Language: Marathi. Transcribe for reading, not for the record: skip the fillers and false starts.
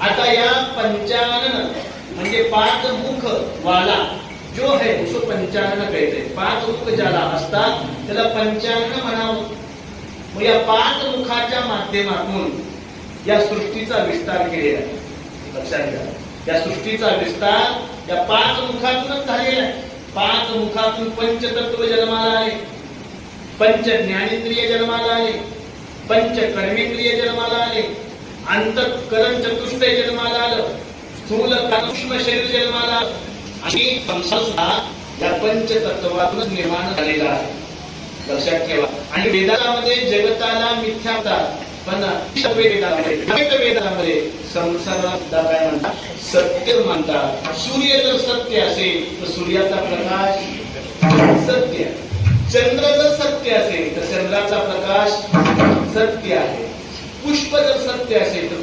आता या पंचानन म्हणजे पाच मुख वाला जो है उसको पंचानन कहते हैं। पाच मुख ज्याला असतात त्याला पंचानन म्हणावं। मग या पाच मुखाच्या माध्यमातून या सृष्टीचा विस्तार केलेला आहे। लक्षात घ्या, या सृष्टीचा विस्तार या पाच मुखातूनच झालेला आहे। पाच मुखातून पंचतत्व जन्माला आले, पंच ज्ञानेंद्रिय जन्माला आले, पंच कर्मेंद्रिय जन्माला आले, अंतःकरण चतुष्टय जन्माला आलं, स्थूल सूक्ष्म शरीर जन्माला आलं आणि संसार सुद्धा या पंचतत्वातूनच निर्माण झालेला आहे। लक्षात ठेवा। आणि वेदांमध्ये जगताला मिथ्या म्हणतात, पण वेदांमध्ये संसाराला सुद्धा काय म्हणतात? सत्य म्हणतात। सूर्य जर सत्य असेल तर सूर्याचा प्रकाश सत्य, चंद्र जर सत्य असेल तर चंद्राचा प्रकाश सत्य आहे, पुष्प जर सत्य असेल तर